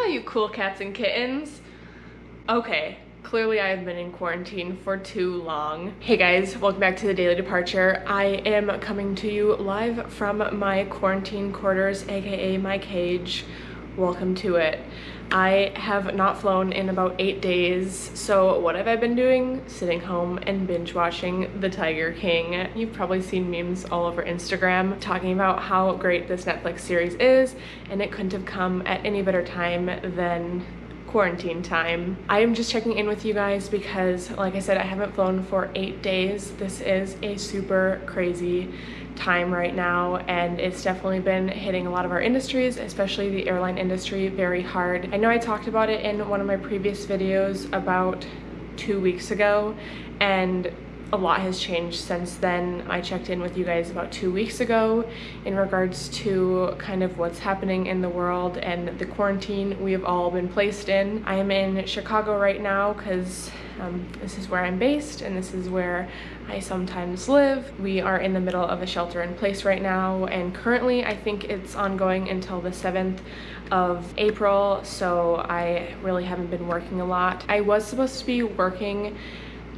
all you cool cats and kittens. Okay, clearly I have been in quarantine for too long. Hey guys, welcome back to the Daily Departure. I am coming to you live from my quarantine quarters, aka my cage. Welcome to it. I have not flown in about 8 days, so what have I been doing? Sitting home and binge watching The Tiger King. You've probably seen memes all over Instagram talking about how great this Netflix series is, and it couldn't have come at any better time than quarantine time. I am just checking in with you guys because, like I said, I haven't flown for 8 days. This is a super crazy time right now, and it's definitely been hitting a lot of our industries, especially the airline industry, very hard. I know I talked about it in one of my previous videos about 2 weeks ago, and a lot has changed since then. I checked in with you guys about 2 weeks ago in regards to kind of what's happening in the world and the quarantine we have all been placed in. I am in Chicago right now because this is where I'm based and this is where I sometimes live. We are in the middle of a shelter in place right now, and currently I think it's ongoing until the 7th of April, so I really haven't been working a lot. I was supposed to be working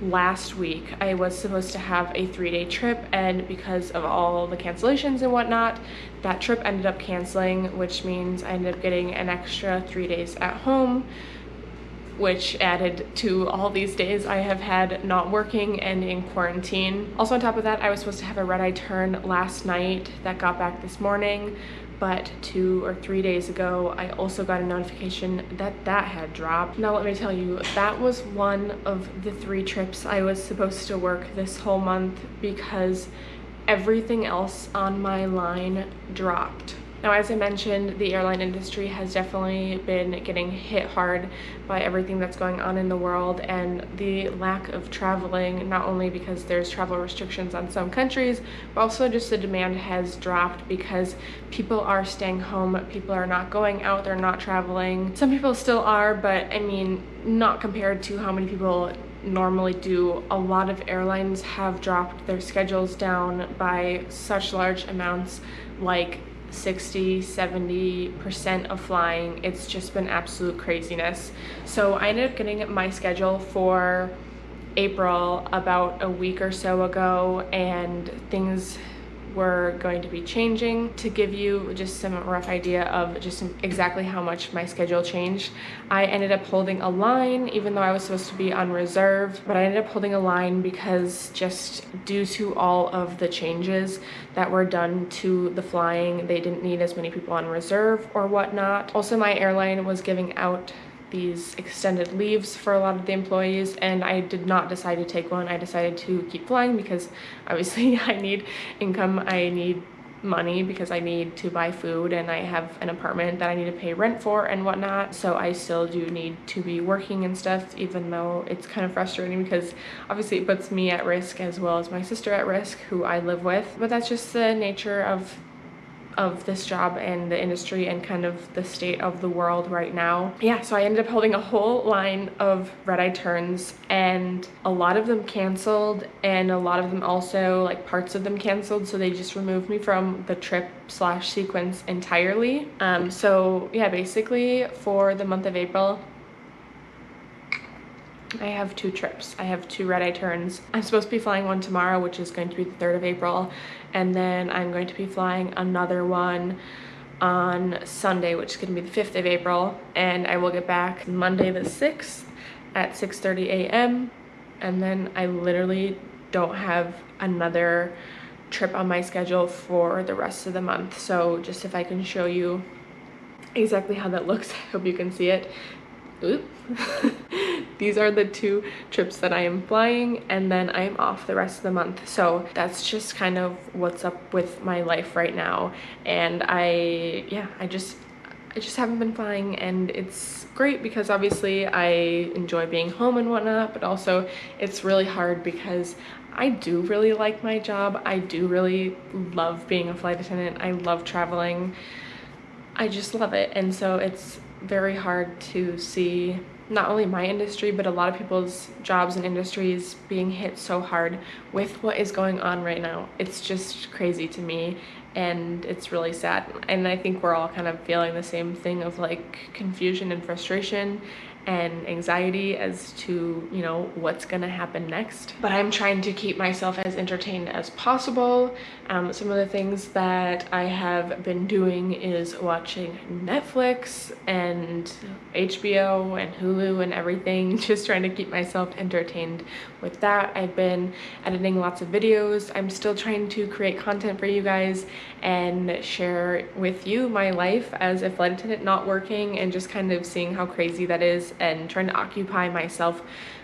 last week. I was supposed to have a 3-day trip, and because of all the cancellations and whatnot, that trip ended up canceling, which means I ended up getting an extra 3 days at home, which added to all these days I have had not working and in quarantine. Also on top of that, I was supposed to have a red-eye turn last night that got back this morning, but 2 or 3 days ago, I also got a notification that that had dropped. Now let me tell you, that was one of the 3 trips I was supposed to work this whole month because everything else on my line dropped. Now, as I mentioned, the airline industry has definitely been getting hit hard by everything that's going on in the world and the lack of traveling, not only because there's travel restrictions on some countries, but also just the demand has dropped because people are staying home, people are not going out, they're not traveling. Some people still are, but I mean, not compared to how many people normally do. A lot of airlines have dropped their schedules down by such large amounts, like 60-70% of flying. It's just been absolute craziness. So I ended up getting my schedule for April about a week or so ago, and things were going to be changing. To give you just some rough idea of just exactly how much my schedule changed, I ended up holding a line even though I was supposed to be on reserve, but I ended up holding a line because just due to all of the changes that were done to the flying, they didn't need as many people on reserve or whatnot. Also, my airline was giving out these extended leaves for a lot of the employees, and I did not decide to take one. I decided to keep flying because obviously I need income, I need money because I need to buy food, and I have an apartment that I need to pay rent for and whatnot. So I still do need to be working and stuff, even though it's kind of frustrating because obviously it puts me at risk as well as my sister at risk, who I live with. But that's just the nature of this job and the industry and kind of the state of the world right now. Yeah, so I ended up holding a whole line of red-eye turns, and a lot of them canceled, and a lot of them also, like, parts of them canceled, so they just removed me from the trip / sequence entirely. So yeah, basically for the month of April, I have 2 trips. I have 2 red-eye turns. I'm supposed to be flying one tomorrow, which is going to be the 3rd of April, and then I'm going to be flying another one on Sunday, which is going to be the 5th of April, and I will get back Monday the 6th at 6:30 a.m. and then I literally don't have another trip on my schedule for the rest of the month. So just if I can show you exactly how that looks, I hope you can see it. Oop. These are the 2 trips that I am flying, and then I am off the rest of the month. So that's just kind of what's up with my life right now. And I just haven't been flying, and it's great because obviously I enjoy being home and whatnot, but also it's really hard because I do really like my job. I do really love being a flight attendant. I love traveling. I just love it, and so it's very hard to see not only my industry, but a lot of people's jobs and industries being hit so hard with what is going on right now. It's just crazy to me, and it's really sad. And I think we're all kind of feeling the same thing of like confusion and frustration and anxiety as to, you know, what's gonna happen next. But I'm trying to keep myself as entertained as possible. Some of the things that I have been doing is watching Netflix and HBO and Hulu and everything, just trying to keep myself entertained with that. I've been editing lots of videos. I'm still trying to create content for you guys and share with you my life as a flight attendant, not working, and just kind of seeing how crazy that is and trying to occupy myself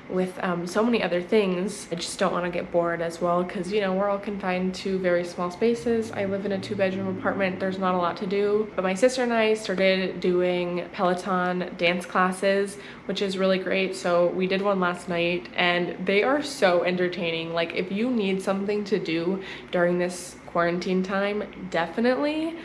with so many other things. I just don't want to get bored as well, because, you know, we're all confined to very small spaces. I live in a 2-bedroom apartment. There's not a lot to do. But my sister and I started doing Peloton dance classes, which is really great. So we did one last night, and they are so entertaining. Like, if you need something to do during this quarantine time, definitely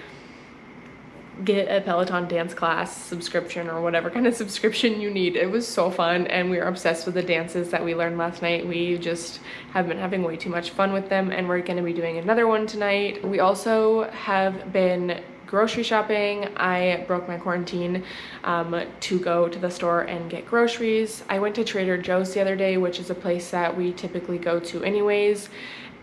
get a Peloton dance class subscription, or whatever kind of subscription you need. It was so fun, and we are obsessed with the dances that we learned last night. We just have been having way too much fun with them, and we're going to be doing another one tonight. We also have been grocery shopping. I broke my quarantine to go to the store and get groceries. I went to Trader Joe's the other day, which is a place that we typically go to anyways.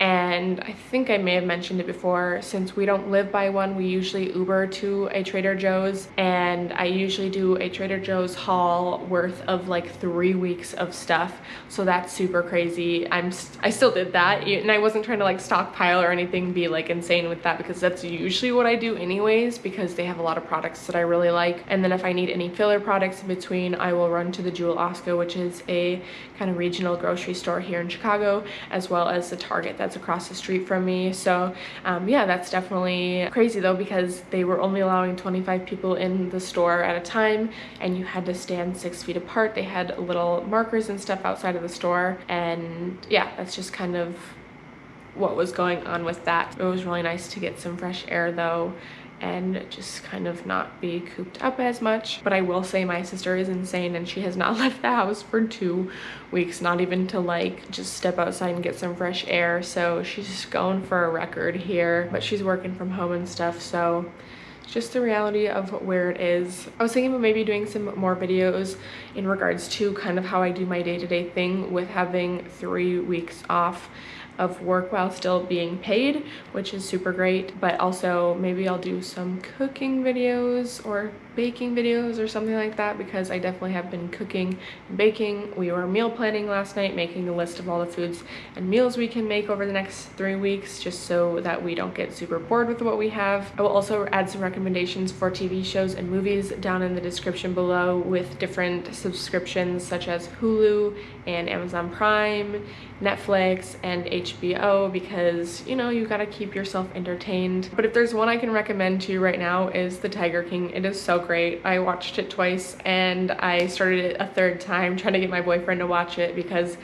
And I think I may have mentioned it before, since we don't live by one, we usually Uber to a Trader Joe's, and I usually do a Trader Joe's haul worth of like 3 weeks of stuff. So that's super crazy. I still did that, and I wasn't trying to like stockpile or anything, be like insane with that, because that's usually what I do anyways, because they have a lot of products that I really like. And then if I need any filler products in between, I will run to the Jewel Osco, which is a kind of regional grocery store here in Chicago, as well as the Target that's across the street from me. So yeah, that's definitely crazy though, because they were only allowing 25 people in the store at a time, and you had to stand 6 feet apart. They had little markers and stuff outside of the store, and yeah, that's just kind of what was going on with that. It was really nice to get some fresh air though, and just kind of not be cooped up as much. But I will say my sister is insane, and she has not left the house for 2 weeks, not even to like just step outside and get some fresh air. So she's just going for a record here, but she's working from home and stuff, so it's just the reality of where it is. I was thinking about maybe doing some more videos in regards to kind of how I do my day-to-day thing with having 3 weeks off of work while still being paid, which is super great. But also maybe I'll do some cooking videos or baking videos or something like that, because I definitely have been cooking and baking. We were meal planning last night, making a list of all the foods and meals we can make over the next 3 weeks, just so that we don't get super bored with what we have. I will also add some recommendations for TV shows and movies down in the description below, with different subscriptions such as Hulu and Amazon Prime, Netflix, and HBO, because, you know, you gotta keep yourself entertained. But if there's one I can recommend to you right now, is The Tiger King. It is so great. I watched it twice, and I started it a third time trying to get my boyfriend to watch it, because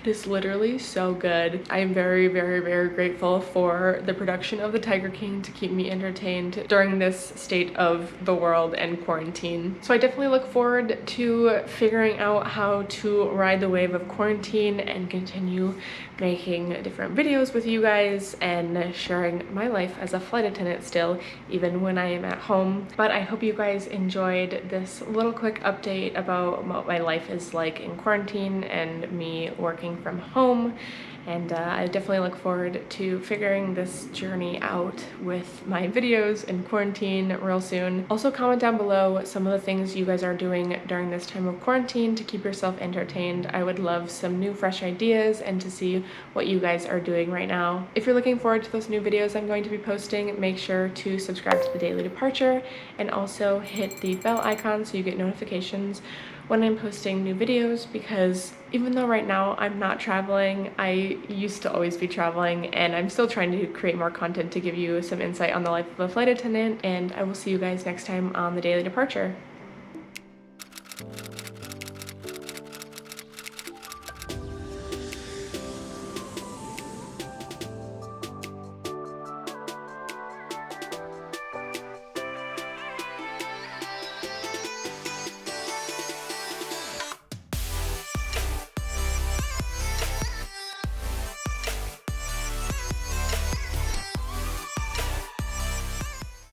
it is literally so good. I am very, very, very grateful for the production of The Tiger King to keep me entertained during this state of the world and quarantine. So I definitely look forward to figuring out how to ride the wave of quarantine and continue making different videos with you guys and sharing my life as a flight attendant still, even when I am at home. But I hope you guys enjoyed this little quick update about what my life is like in quarantine and me working from home. And I definitely look forward to figuring this journey out with my videos in quarantine real soon. Also, comment down below some of the things you guys are doing during this time of quarantine to keep yourself entertained. I would love some new fresh ideas and to see what you guys are doing right now. If you're looking forward to those new videos I'm going to be posting, make sure to subscribe to The Daily Departure, and also hit the bell icon so you get notifications when I'm posting new videos, because even though right now I'm not traveling, I used to always be traveling, and I'm still trying to create more content to give you some insight on the life of a flight attendant. And I will see you guys next time on The Daily Departure.